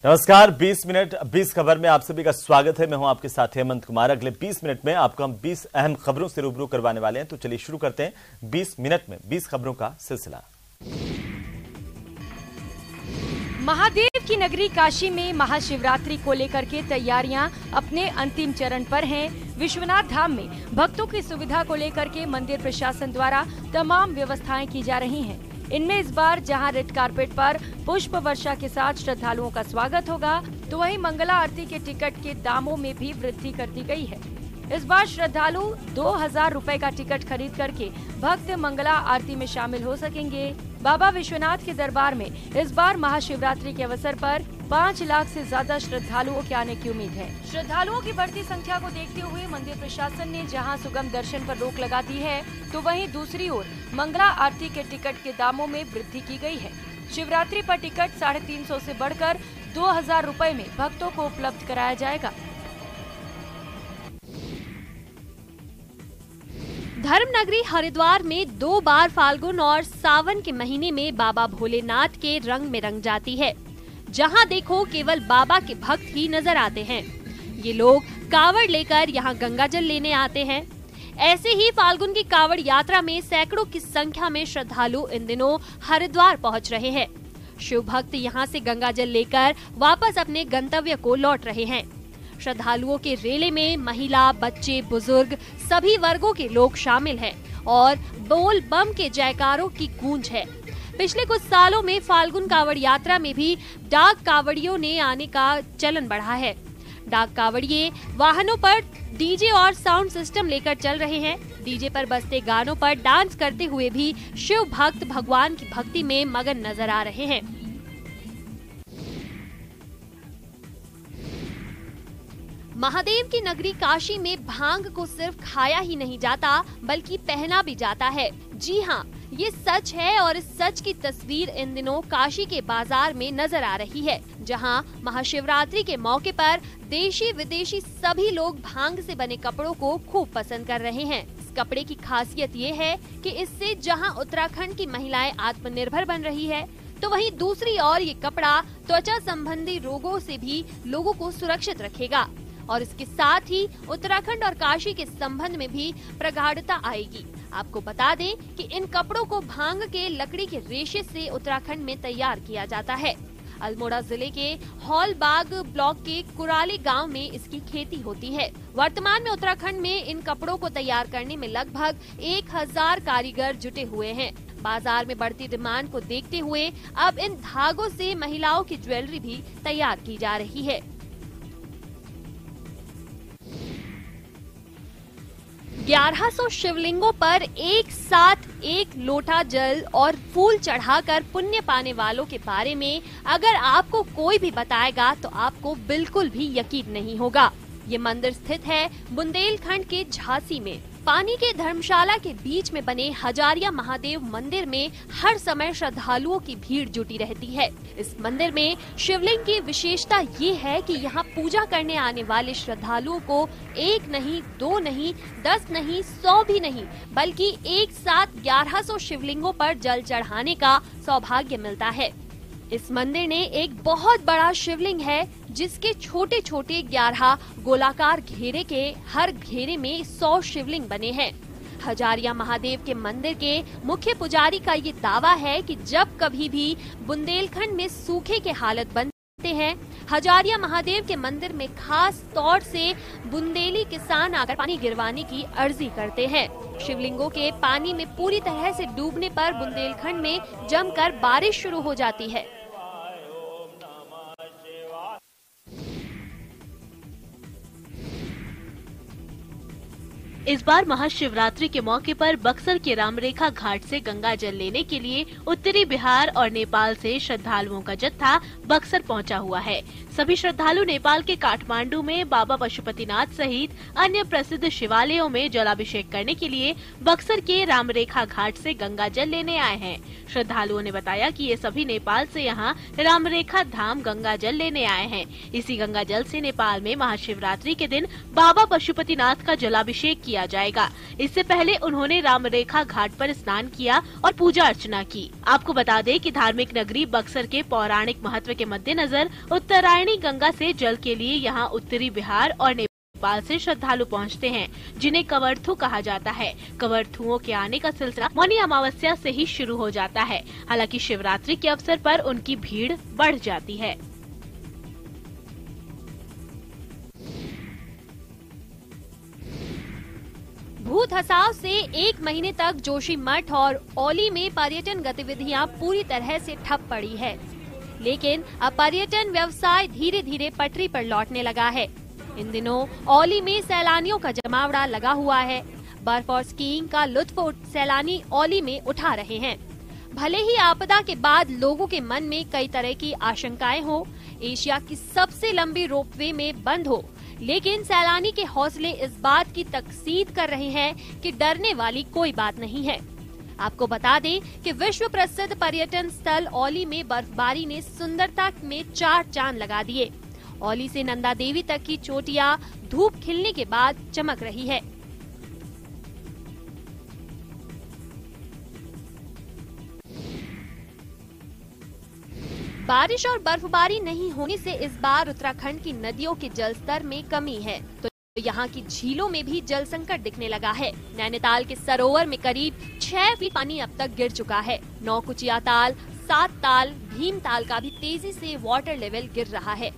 नमस्कार, 20 मिनट 20 खबर में आप सभी का स्वागत है। मैं हूं आपके साथ हेमंत कुमार। अगले 20 मिनट में आपको हम 20 अहम खबरों से रूबरू करवाने वाले हैं। तो चलिए शुरू करते हैं 20 मिनट में 20 खबरों का सिलसिला। महादेव की नगरी काशी में महाशिवरात्रि को लेकर के तैयारियां अपने अंतिम चरण पर हैं। विश्वनाथ धाम में भक्तों की सुविधा को लेकर के मंदिर प्रशासन द्वारा तमाम व्यवस्थाएं की जा रही हैं। इनमें इस बार जहां रेड कारपेट पर पुष्प वर्षा के साथ श्रद्धालुओं का स्वागत होगा, तो वहीं मंगला आरती के टिकट के दामों में भी वृद्धि कर दी गई है। इस बार श्रद्धालु 2000 रुपए का टिकट खरीद करके भक्त मंगला आरती में शामिल हो सकेंगे। बाबा विश्वनाथ के दरबार में इस बार महाशिवरात्रि के अवसर पर 5 लाख से ज्यादा श्रद्धालुओं के आने की उम्मीद है। श्रद्धालुओं की बढ़ती संख्या को देखते हुए मंदिर प्रशासन ने जहां सुगम दर्शन पर रोक लगा दी है, तो वहीं दूसरी ओर मंगला आरती के टिकट के दामों में वृद्धि की गई है। शिवरात्रि पर टिकट 350 से बढ़कर 2000 रुपए में भक्तों को उपलब्ध कराया जाएगा। धर्म नगरी हरिद्वार में 2 बार फाल्गुन और सावन के महीने में बाबा भोलेनाथ के रंग में रंग जाती है। जहां देखो केवल बाबा के भक्त ही नजर आते हैं। ये लोग कावड़ लेकर यहां गंगा जल लेने आते हैं। ऐसे ही फाल्गुन की कावड़ यात्रा में सैकड़ों की संख्या में श्रद्धालु इन दिनों हरिद्वार पहुंच रहे हैं। शिव भक्त यहां से गंगा जल लेकर वापस अपने गंतव्य को लौट रहे हैं। श्रद्धालुओं के रेले में महिला, बच्चे, बुजुर्ग सभी वर्गों के लोग शामिल हैं और बोल बम के जयकारों की गूंज है। पिछले कुछ सालों में फाल्गुन कावड़ यात्रा में भी डाक कावड़ियों ने आने का चलन बढ़ा है। डाक कावड़िये वाहनों पर डीजे और साउंड सिस्टम लेकर चल रहे हैं। डीजे पर बजते गानों पर डांस करते हुए भी शिव भक्त भगवान की भक्ति में मगन नजर आ रहे हैं। महादेव की नगरी काशी में भांग को सिर्फ खाया ही नहीं जाता बल्कि पहना भी जाता है। जी हाँ, ये सच है और इस सच की तस्वीर इन दिनों काशी के बाजार में नजर आ रही है, जहाँ महाशिवरात्रि के मौके पर देशी विदेशी सभी लोग भांग से बने कपड़ों को खूब पसंद कर रहे हैं। इस कपड़े की खासियत ये है कि इससे जहाँ उत्तराखंड की महिलाएं आत्मनिर्भर बन रही है, तो वहीं दूसरी ओर ये कपड़ा त्वचा संबंधी रोगों से भी लोगों को सुरक्षित रखेगा और इसके साथ ही उत्तराखंड और काशी के संबंध में भी प्रगाढ़ता आएगी। आपको बता दें कि इन कपड़ों को भांग के लकड़ी के रेशे से उत्तराखंड में तैयार किया जाता है। अल्मोड़ा जिले के हॉलबाग ब्लॉक के कुराली गांव में इसकी खेती होती है। वर्तमान में उत्तराखंड में इन कपड़ों को तैयार करने में लगभग 1000 कारीगर जुटे हुए हैं। बाजार में बढ़ती डिमांड को देखते हुए अब इन धागों से महिलाओं की ज्वेलरी भी तैयार की जा रही है। 1100 शिवलिंगों पर एक साथ एक लोटा जल और फूल चढ़ाकर पुण्य पाने वालों के बारे में अगर आपको कोई भी बताएगा तो आपको बिल्कुल भी यकीन नहीं होगा। ये मंदिर स्थित है बुंदेलखंड के झांसी में। पानी के धर्मशाला के बीच में बने हजारिया महादेव मंदिर में हर समय श्रद्धालुओं की भीड़ जुटी रहती है। इस मंदिर में शिवलिंग की विशेषता ये है कि यहाँ पूजा करने आने वाले श्रद्धालुओं को 1 नहीं, 2 नहीं, 10 नहीं, 100 भी नहीं, बल्कि एक साथ 1100 शिवलिंगों पर जल चढ़ाने का सौभाग्य मिलता है। इस मंदिर ने एक बहुत बड़ा शिवलिंग है जिसके छोटे छोटे 11 गोलाकार घेरे के हर घेरे में 100 शिवलिंग बने हैं। हजारिया महादेव के मंदिर के मुख्य पुजारी का ये दावा है कि जब कभी भी बुंदेलखंड में सूखे के हालत बनते हैं, हजारिया महादेव के मंदिर में खास तौर से बुंदेली किसान आकर पानी गिरवाने की अर्जी करते हैं। शिवलिंगों के पानी में पूरी तरह से डूबने पर बुंदेलखंड में जमकर बारिश शुरू हो जाती है। इस बार महाशिवरात्रि के मौके पर बक्सर के रामरेखा घाट से गंगा जल लेने के लिए उत्तरी बिहार और नेपाल से श्रद्धालुओं का जत्था बक्सर पहुंचा हुआ है। सभी श्रद्धालु नेपाल के काठमांडू में बाबा पशुपतिनाथ सहित अन्य प्रसिद्ध शिवालयों में जलाभिषेक करने के लिए बक्सर के रामरेखा घाट से गंगा जल लेने आए हैं। श्रद्धालुओं ने बताया कि ये सभी नेपाल से यहाँ रामरेखा धाम गंगा जल लेने आए हैं। इसी गंगा जल से नेपाल में महाशिवरात्रि के दिन बाबा पशुपतिनाथ का जलाभिषेक किया किया जाएगा। इससे पहले उन्होंने रामरेखा घाट पर स्नान किया और पूजा अर्चना की। आपको बता दें कि धार्मिक नगरी बक्सर के पौराणिक महत्व के मद्देनजर उत्तरायणी गंगा से जल के लिए यहाँ उत्तरी बिहार और नेपाल से श्रद्धालु पहुँचते हैं, जिन्हें कवरथू कहा जाता है। कवरथुओं के आने का सिलसिला मौनी अमावस्या से ही शुरू हो जाता है। हालांकि शिवरात्रि के अवसर पर उनकी भीड़ बढ़ जाती है। भूत धसाव से 1 महीने तक जोशीमठ और औली में पर्यटन गतिविधियां पूरी तरह से ठप पड़ी है, लेकिन अब पर्यटन व्यवसाय धीरे धीरे पटरी पर लौटने लगा है। इन दिनों औली में सैलानियों का जमावड़ा लगा हुआ है। बर्फ और स्कीइंग का लुत्फ सैलानी औली में उठा रहे हैं। भले ही आपदा के बाद लोगों के मन में कई तरह की आशंकाएं हो, एशिया की सबसे लंबी रोपवे में बंद हो, लेकिन सैलानी के हौसले इस बात की तकसीद कर रहे हैं कि डरने वाली कोई बात नहीं है। आपको बता दें कि विश्व प्रसिद्ध पर्यटन स्थल औली में बर्फबारी ने सुंदरता में 4 चांद लगा दिए। औली से नंदा देवी तक की चोटियां धूप खिलने के बाद चमक रही है। बारिश और बर्फबारी नहीं होने से इस बार उत्तराखंड की नदियों के जलस्तर में कमी है, तो यहाँ की झीलों में भी जल संकट दिखने लगा है। नैनीताल के सरोवर में करीब 6 फीट पानी अब तक गिर चुका है। नौकुचिया ताल, 7 ताल, भीम ताल का भी तेजी से वाटर लेवल गिर रहा है।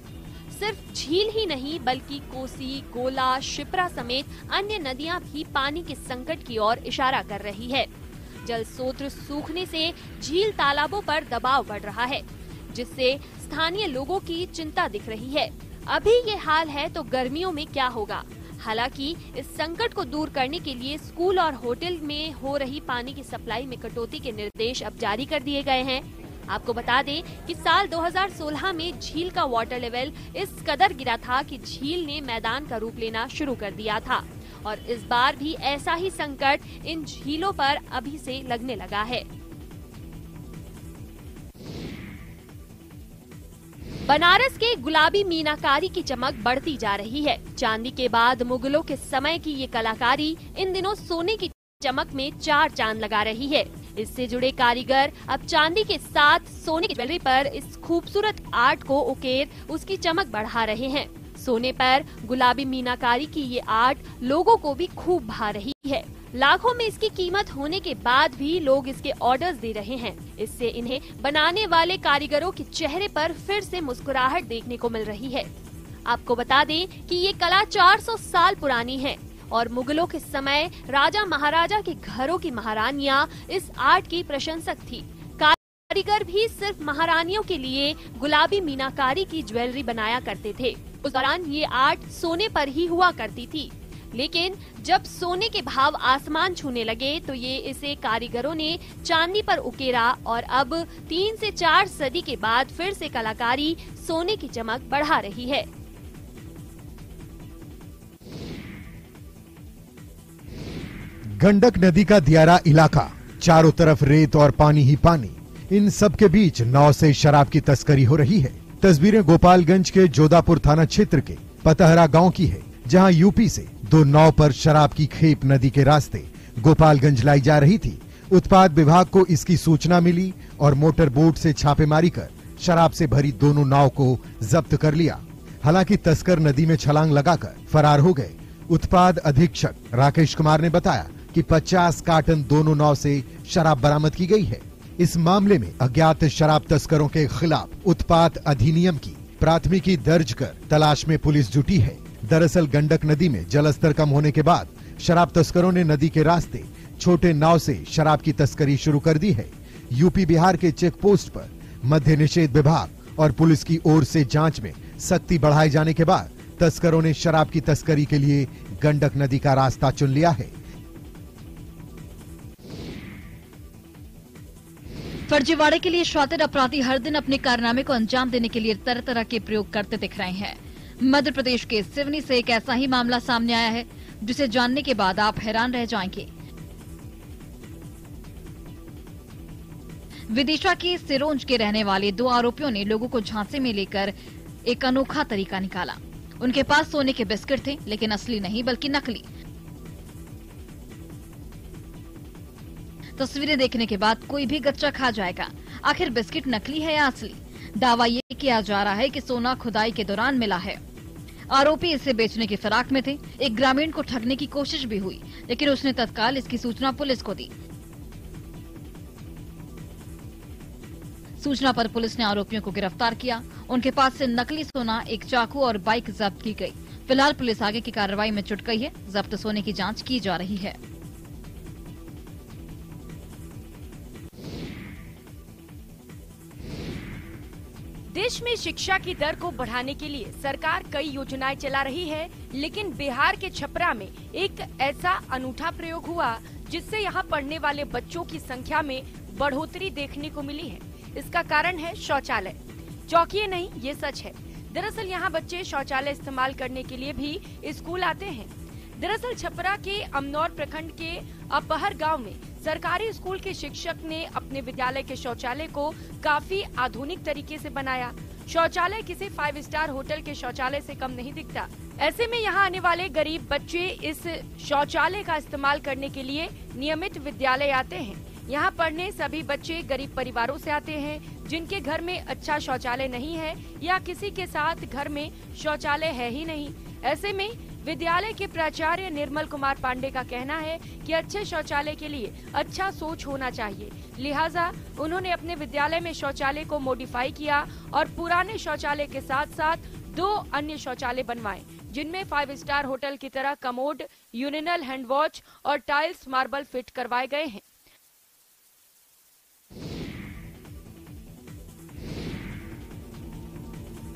सिर्फ झील ही नहीं बल्कि कोसी, गोला, शिप्रा समेत अन्य नदियां भी पानी के संकट की ओर इशारा कर रही है। जल स्रोत सूखने से झील तालाबों पर दबाव बढ़ रहा है, जिससे स्थानीय लोगों की चिंता दिख रही है। अभी ये हाल है तो गर्मियों में क्या होगा। हालांकि इस संकट को दूर करने के लिए स्कूल और होटल में हो रही पानी की सप्लाई में कटौती के निर्देश अब जारी कर दिए गए हैं। आपको बता दें कि साल 2016 में झील का वाटर लेवल इस कदर गिरा था कि झील ने मैदान का रूप लेना शुरू कर दिया था, और इस बार भी ऐसा ही संकट इन झीलों पर अभी से लगने लगा है। बनारस के गुलाबी मीनाकारी की चमक बढ़ती जा रही है। चांदी के बाद मुगलों के समय की ये कलाकारी इन दिनों सोने की चमक में 4 चांद लगा रही है। इससे जुड़े कारीगर अब चांदी के साथ सोने की ज्वेलरी पर इस खूबसूरत आर्ट को उकेर उसकी चमक बढ़ा रहे हैं। सोने पर गुलाबी मीनाकारी की ये आर्ट लोगों को भी खूब भा रही है। लाखों में इसकी कीमत होने के बाद भी लोग इसके ऑर्डर्स दे रहे हैं। इससे इन्हें बनाने वाले कारीगरों के चेहरे पर फिर से मुस्कुराहट देखने को मिल रही है। आपको बता दें कि ये कला 400 साल पुरानी है और मुगलों के समय राजा महाराजा के घरों की महारानियां इस आर्ट की प्रशंसक थी। कारीगर भी सिर्फ महारानियों के लिए गुलाबी मीनाकारी की ज्वेलरी बनाया करते थे। उस दौरान ये आर्ट सोने पर ही हुआ करती थी, लेकिन जब सोने के भाव आसमान छूने लगे तो ये इसे कारीगरों ने चांदी पर उकेरा और अब 3 से 4 सदी के बाद फिर से कलाकारी सोने की चमक बढ़ा रही है। गंडक नदी का दियारा इलाका, चारों तरफ रेत और पानी ही पानी। इन सब के बीच नाव से शराब की तस्करी हो रही है। तस्वीरें गोपालगंज के जोधापुर थाना क्षेत्र के पतहरा गांव की है, जहां यूपी से 2 नाव पर शराब की खेप नदी के रास्ते गोपालगंज लाई जा रही थी। उत्पाद विभाग को इसकी सूचना मिली और मोटर बोट से छापेमारी कर शराब से भरी दोनों नाव को जब्त कर लिया। हालांकि तस्कर नदी में छलांग लगाकर फरार हो गए। उत्पाद अधीक्षक राकेश कुमार ने बताया कि 50 कार्टन दोनों नाव से शराब बरामद की गई है। इस मामले में अज्ञात शराब तस्करों के खिलाफ उत्पाद अधिनियम की प्राथमिकी दर्ज कर तलाश में पुलिस जुटी है। दरअसल गंडक नदी में जलस्तर कम होने के बाद शराब तस्करों ने नदी के रास्ते छोटे नाव से शराब की तस्करी शुरू कर दी है। यूपी बिहार के चेक पोस्ट पर मद्य निषेध विभाग और पुलिस की ओर से जांच में सख्ती बढ़ाए जाने के बाद तस्करों ने शराब की तस्करी के लिए गंडक नदी का रास्ता चुन लिया है। फर्जीवाड़े के लिए शातिर अपराधी हर दिन अपने कारनामे को अंजाम देने के लिए तरह तरह के प्रयोग करते दिख रहे हैं। मध्य प्रदेश के सिवनी से एक ऐसा ही मामला सामने आया है जिसे जानने के बाद आप हैरान रह जाएंगे। विदिशा के सिरोंज के रहने वाले 2 आरोपियों ने लोगों को झांसे में लेकर एक अनोखा तरीका निकाला। उनके पास सोने के बिस्किट थे, लेकिन असली नहीं बल्कि नकली। तस्वीरें देखने के बाद कोई भी गच्चा खा जाएगा। आखिर बिस्किट नकली है या असली? दावा ये किया जा रहा है कि सोना खुदाई के दौरान मिला है। आरोपी इसे बेचने की फिराक में थे। एक ग्रामीण को ठगने की कोशिश भी हुई, लेकिन उसने तत्काल इसकी सूचना पुलिस को दी। सूचना पर पुलिस ने आरोपियों को गिरफ्तार किया। उनके पास से नकली सोना, एक चाकू और बाइक जब्त की गई। फिलहाल पुलिस आगे की कार्रवाई में जुट गई है। जब्त सोने की जांच की जा रही है। देश में शिक्षा की दर को बढ़ाने के लिए सरकार कई योजनाएं चला रही है, लेकिन बिहार के छपरा में एक ऐसा अनूठा प्रयोग हुआ जिससे यहाँ पढ़ने वाले बच्चों की संख्या में बढ़ोतरी देखने को मिली है। इसका कारण है शौचालय। चौंकिए नहीं, ये सच है। दरअसल यहाँ बच्चे शौचालय इस्तेमाल करने के लिए भी स्कूल आते हैं। दरअसल छपरा के अमनौर प्रखंड के अपहर गांव में सरकारी स्कूल के शिक्षक ने अपने विद्यालय के शौचालय को काफी आधुनिक तरीके से बनाया। शौचालय किसी 5 स्टार होटल के शौचालय से कम नहीं दिखता। ऐसे में यहाँ आने वाले गरीब बच्चे इस शौचालय का इस्तेमाल करने के लिए नियमित विद्यालय आते हैं। यहाँ पढ़ने सभी बच्चे गरीब परिवारों से आते हैं जिनके घर में अच्छा शौचालय नहीं है या किसी के साथ घर में शौचालय है ही नहीं। ऐसे में विद्यालय के प्राचार्य निर्मल कुमार पांडे का कहना है कि अच्छे शौचालय के लिए अच्छा सोच होना चाहिए। लिहाजा उन्होंने अपने विद्यालय में शौचालय को मॉडिफाई किया और पुराने शौचालय के साथ साथ 2 अन्य शौचालय बनवाए, जिनमें 5 स्टार होटल की तरह कमोड, यूरिनल, हैंड वॉश और टाइल्स मार्बल फिट करवाए गए हैं।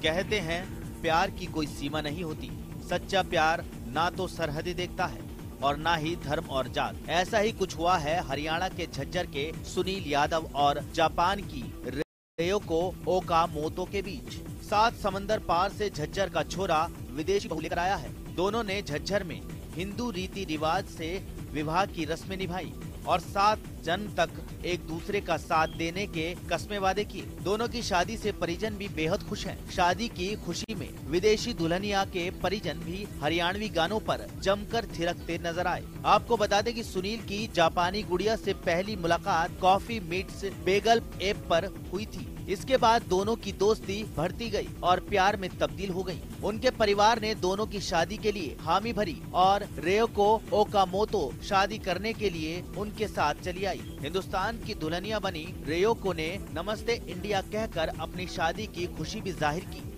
कहते हैं प्यार की कोई सीमा नहीं होती। सच्चा प्यार ना तो सरहदें देखता है और ना ही धर्म और जात। ऐसा ही कुछ हुआ है हरियाणा के झज्जर के सुनील यादव और जापान की रेयोको ओकामोतो के बीच। 7 समंदर पार से झज्जर का छोरा विदेशी बहू लेकर आया है। दोनों ने झज्जर में हिंदू रीति रिवाज से विवाह की रस्में निभाई और 7 जन्म तक एक दूसरे का साथ देने के कस्में वादे किए। दोनों की शादी से परिजन भी बेहद खुश हैं। शादी की खुशी में विदेशी दुल्हनिया के परिजन भी हरियाणवी गानों पर जमकर थिरकते नजर आए। आपको बता दें कि सुनील की जापानी गुड़िया से पहली मुलाकात कॉफी मीट्स बेगल ऐप पर हुई थी। इसके बाद दोनों की दोस्ती बढ़ती गई और प्यार में तब्दील हो गई। उनके परिवार ने दोनों की शादी के लिए हामी भरी और रेयोको ओकामोतो शादी करने के लिए उनके साथ चली आई। हिंदुस्तान की दुल्हनिया बनी रेयोको ने नमस्ते इंडिया कहकर अपनी शादी की खुशी भी जाहिर की।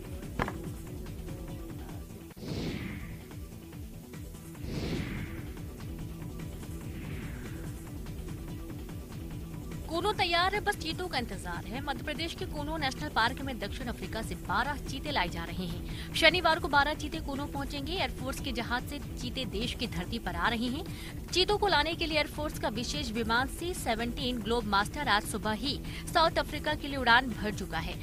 कूनो तैयार है, बस चीतों का इंतजार है। मध्य प्रदेश के कूनो नेशनल पार्क में दक्षिण अफ्रीका से 12 चीते लाए जा रहे हैं। शनिवार को 12 चीते कूनो पहुंचेंगे। एयरफोर्स के जहाज से चीते देश की धरती पर आ रहे हैं। चीतों को लाने के लिए एयरफोर्स का विशेष विमान C-17 ग्लोब मास्टर आज सुबह ही साउथ अफ्रीका के लिए उड़ान भर चुका है।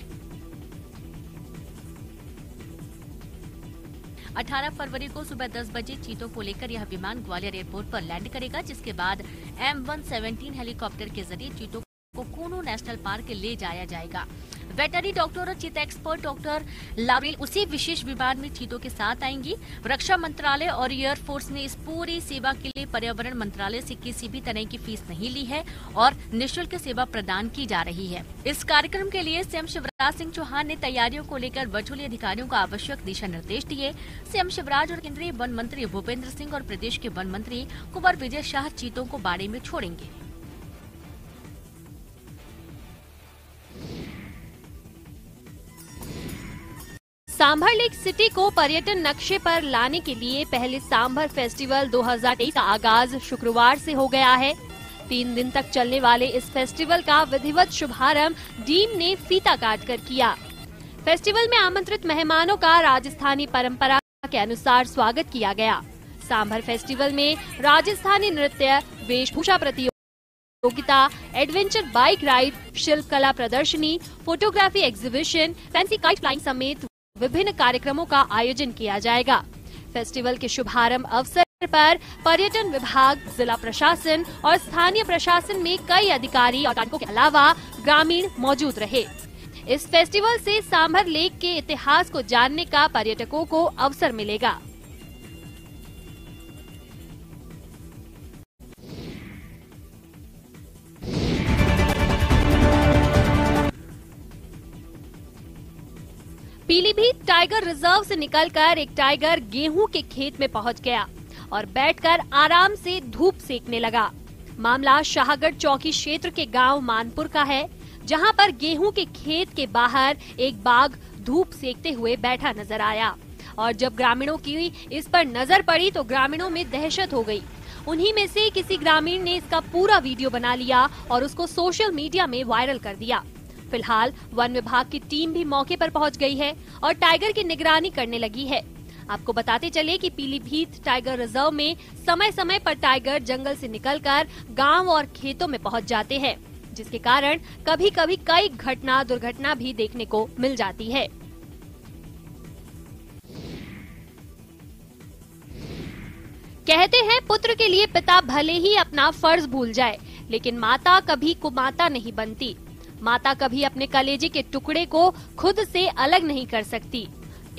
18 फरवरी को सुबह 10 बजे चीतों को लेकर यह विमान ग्वालियर एयरपोर्ट पर लैंड करेगा, जिसके बाद M117 हेलीकॉप्टर के जरिए चीतों को कूनो नेशनल पार्क ले जाया जाएगा। वेटनरी डॉक्टर और चीता एक्सपर्ट डॉक्टर लावेल उसी विशेष विमान में चीतों के साथ आएंगी। रक्षा मंत्रालय और एयरफोर्स ने इस पूरी सेवा के लिए पर्यावरण मंत्रालय से किसी भी तरह की फीस नहीं ली है और निःशुल्क सेवा प्रदान की जा रही है। इस कार्यक्रम के लिए सीएम शिवराज सिंह चौहान ने तैयारियों को लेकर वर्चुअली अधिकारियों को आवश्यक दिशा निर्देश दिए। सीएम शिवराज और केंद्रीय वन मंत्री भूपेंद्र सिंह और प्रदेश के वन मंत्री कुंवर विजय शाह चीतों को बाड़े में छोड़ेंगे। सांभर लेक सिटी को पर्यटन नक्शे पर लाने के लिए पहले सांभर फेस्टिवल 2023 का आगाज शुक्रवार से हो गया है। 3 दिन तक चलने वाले इस फेस्टिवल का विधिवत शुभारंभ डीम ने फीता काटकर किया। फेस्टिवल में आमंत्रित मेहमानों का राजस्थानी परंपरा के अनुसार स्वागत किया गया। सांभर फेस्टिवल में राजस्थानी नृत्य, वेशभूषा प्रतियोगिता, एडवेंचर बाइक राइड, शिल्प कला प्रदर्शनी, photography exhibition, fancy kite flying समेत विभिन्न कार्यक्रमों का आयोजन किया जाएगा। फेस्टिवल के शुभारंभ अवसर पर पर्यटन विभाग, जिला प्रशासन और स्थानीय प्रशासन में कई अधिकारी और कार्मिकों के अलावा ग्रामीण मौजूद रहे। इस फेस्टिवल से सांभर लेक के इतिहास को जानने का पर्यटकों को अवसर मिलेगा। पीलीभीत टाइगर रिजर्व से निकलकर एक टाइगर गेहूं के खेत में पहुंच गया और बैठकर आराम से धूप सेकने लगा। मामला शाहगढ़ चौकी क्षेत्र के गांव मानपुर का है, जहां पर गेहूं के खेत के बाहर एक बाघ धूप सेकते हुए बैठा नजर आया और जब ग्रामीणों की इस पर नजर पड़ी तो ग्रामीणों में दहशत हो गई। उन्हीं में से किसी ग्रामीण ने इसका पूरा वीडियो बना लिया और उसको सोशल मीडिया में वायरल कर दिया। फिलहाल वन विभाग की टीम भी मौके पर पहुंच गई है और टाइगर की निगरानी करने लगी है। आपको बताते चले कि पीलीभीत टाइगर रिजर्व में समय समय पर टाइगर जंगल से निकलकर गांव और खेतों में पहुंच जाते हैं, जिसके कारण कभी कभी कई दुर्घटना भी देखने को मिल जाती है। कहते हैं पुत्र के लिए पिता भले ही अपना फर्ज भूल जाए, लेकिन माता कभी कुमाता नहीं बनती। माता कभी अपने कलेजे के टुकड़े को खुद से अलग नहीं कर सकती।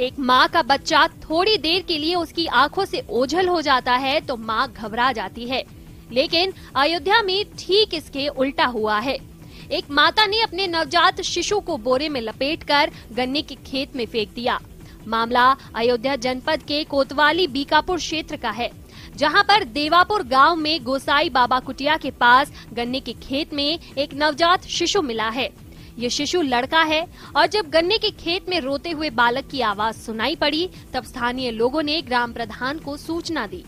एक माँ का बच्चा थोड़ी देर के लिए उसकी आंखों से ओझल हो जाता है तो माँ घबरा जाती है, लेकिन अयोध्या में ठीक इसके उल्टा हुआ है। एक माता ने अपने नवजात शिशु को बोरे में लपेटकर गन्ने के खेत में फेंक दिया। मामला अयोध्या जनपद के कोतवाली बीकापुर क्षेत्र का है, जहां पर देवापुर गांव में गोसाई बाबा कुटिया के पास गन्ने के खेत में एक नवजात शिशु मिला है। ये शिशु लड़का है और जब गन्ने के खेत में रोते हुए बालक की आवाज सुनाई पड़ी तब स्थानीय लोगों ने ग्राम प्रधान को सूचना दी।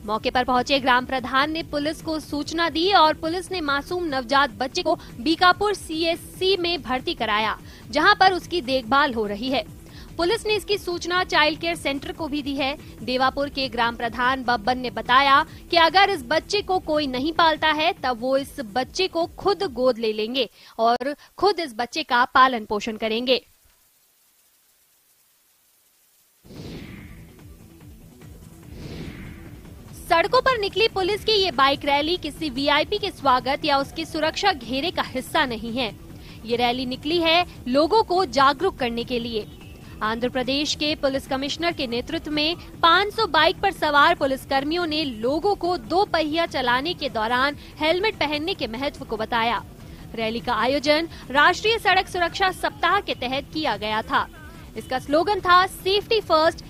मौके पर पहुंचे ग्राम प्रधान ने पुलिस को सूचना दी और पुलिस ने मासूम नवजात बच्चे को बीकापुर CSC में भर्ती कराया, जहां पर उसकी देखभाल हो रही है। पुलिस ने इसकी सूचना चाइल्ड केयर सेंटर को भी दी है। देवापुर के ग्राम प्रधान बब्बन ने बताया कि अगर इस बच्चे को कोई नहीं पालता है तब वो इस बच्चे को खुद गोद ले लेंगे और खुद इस बच्चे का पालन पोषण करेंगे। सड़कों पर निकली पुलिस की ये बाइक रैली किसी VIP के स्वागत या उसकी सुरक्षा घेरे का हिस्सा नहीं है। ये रैली निकली है लोगों को जागरूक करने के लिए। आंध्र प्रदेश के पुलिस कमिश्नर के नेतृत्व में 500 बाइक पर सवार पुलिसकर्मियों ने लोगों को 2 पहिया चलाने के दौरान हेलमेट पहनने के महत्व को बताया। रैली का आयोजन राष्ट्रीय सड़क सुरक्षा सप्ताह के तहत किया गया था। इसका स्लोगन था सेफ्टी फर्स्ट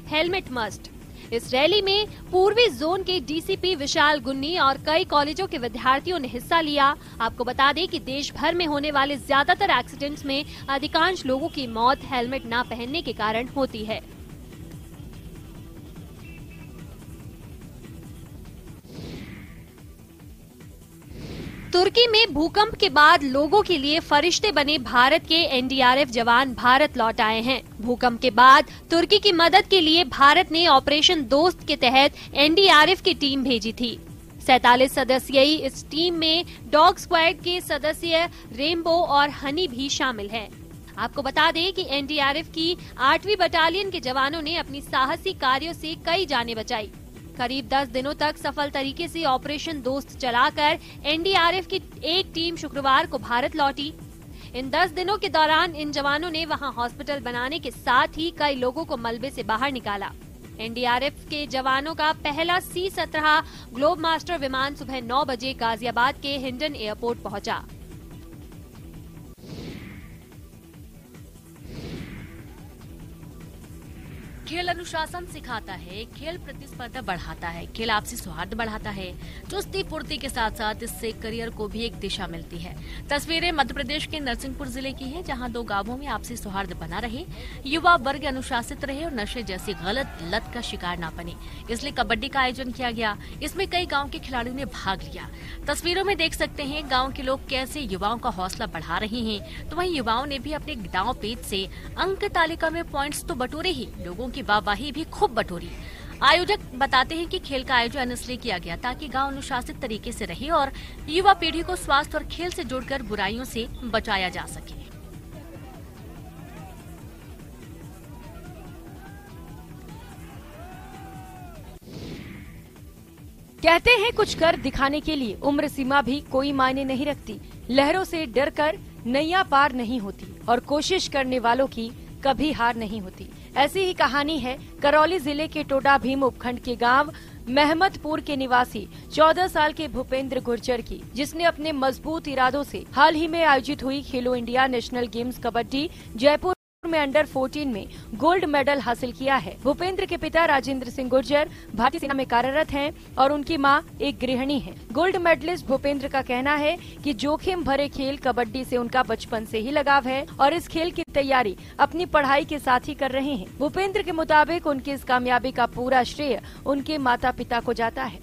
हेलमेट मस्ट। इस रैली में पूर्वी जोन के DCP विशाल गुन्नी और कई कॉलेजों के विद्यार्थियों ने हिस्सा लिया। आपको बता दें कि देश भर में होने वाले ज्यादातर एक्सीडेंट्स में अधिकांश लोगों की मौत हेलमेट न पहनने के कारण होती है। तुर्की में भूकंप के बाद लोगों के लिए फरिश्ते बने भारत के NDRF जवान भारत लौट आए हैं। भूकंप के बाद तुर्की की मदद के लिए भारत ने ऑपरेशन दोस्त के तहत NDRF की टीम भेजी थी। 47 सदस्यीय इस टीम में डॉग स्क्वाड के सदस्य रेनबो और हनी भी शामिल हैं। आपको बता दें कि NDRF की 8वीं बटालियन के जवानों ने अपनी साहसी कार्यों से कई जानें बचाई। करीब 10 दिनों तक सफल तरीके से ऑपरेशन दोस्त चलाकर NDRF की एक टीम शुक्रवार को भारत लौटी। इन 10 दिनों के दौरान इन जवानों ने वहां हॉस्पिटल बनाने के साथ ही कई लोगों को मलबे से बाहर निकाला। NDRF के जवानों का पहला C-17 ग्लोब मास्टर विमान सुबह 9 बजे गाजियाबाद के हिंडन एयरपोर्ट पहुंचा। खेल अनुशासन सिखाता है, खेल प्रतिस्पर्धा बढ़ाता है, खेल आपसी सौहार्द बढ़ाता है। चुस्ती फुर्ती के साथ साथ इससे करियर को भी एक दिशा मिलती है। तस्वीरें मध्य प्रदेश के नरसिंहपुर जिले की है, जहां 2 गांवों में आपसी सौहार्द बना रहे, युवा वर्ग अनुशासित रहे और नशे जैसी गलत लत का शिकार न बने, इसलिए कबड्डी का आयोजन किया गया। इसमें कई गाँव के खिलाड़ियों ने भाग लिया। तस्वीरों में देख सकते हैं गाँव के लोग कैसे युवाओं का हौसला बढ़ा रहे हैं, तो वहीं युवाओं ने भी अपने दांव पेच से अंक तालिका में पॉइंट्स तो बटोरे ही, लोगों की वाहवाही भी खूब बटोरी। आयोजक बताते हैं कि खेल का आयोजन इसलिए किया गया ताकि गांव अनुशासित तरीके से रहे और युवा पीढ़ी को स्वास्थ्य और खेल से जोड़कर बुराइयों से बचाया जा सके। कहते हैं कुछ कर दिखाने के लिए उम्र सीमा भी कोई मायने नहीं रखती। लहरों से डरकर नैया पार नहीं होती और कोशिश करने वालों की कभी हार नहीं होती। ऐसी ही कहानी है करौली जिले के टोडा भीम उपखंड के गांव महमदपुर के निवासी 14 साल के भूपेंद्र गुर्जर की, जिसने अपने मजबूत इरादों से हाल ही में आयोजित हुई खेलो India national games kabaddi Jaipur में अंडर 14 में गोल्ड मेडल हासिल किया है। भूपेंद्र के पिता राजेंद्र सिंह गुर्जर भारतीय सेना में कार्यरत हैं और उनकी मां एक गृहिणी है। गोल्ड मेडलिस्ट भूपेंद्र का कहना है कि जोखिम भरे खेल कबड्डी से उनका बचपन से ही लगाव है और इस खेल की तैयारी अपनी पढ़ाई के साथ ही कर रहे हैं। भूपेंद्र के मुताबिक उनकी इस कामयाबी का पूरा श्रेय उनके माता पिता को जाता है।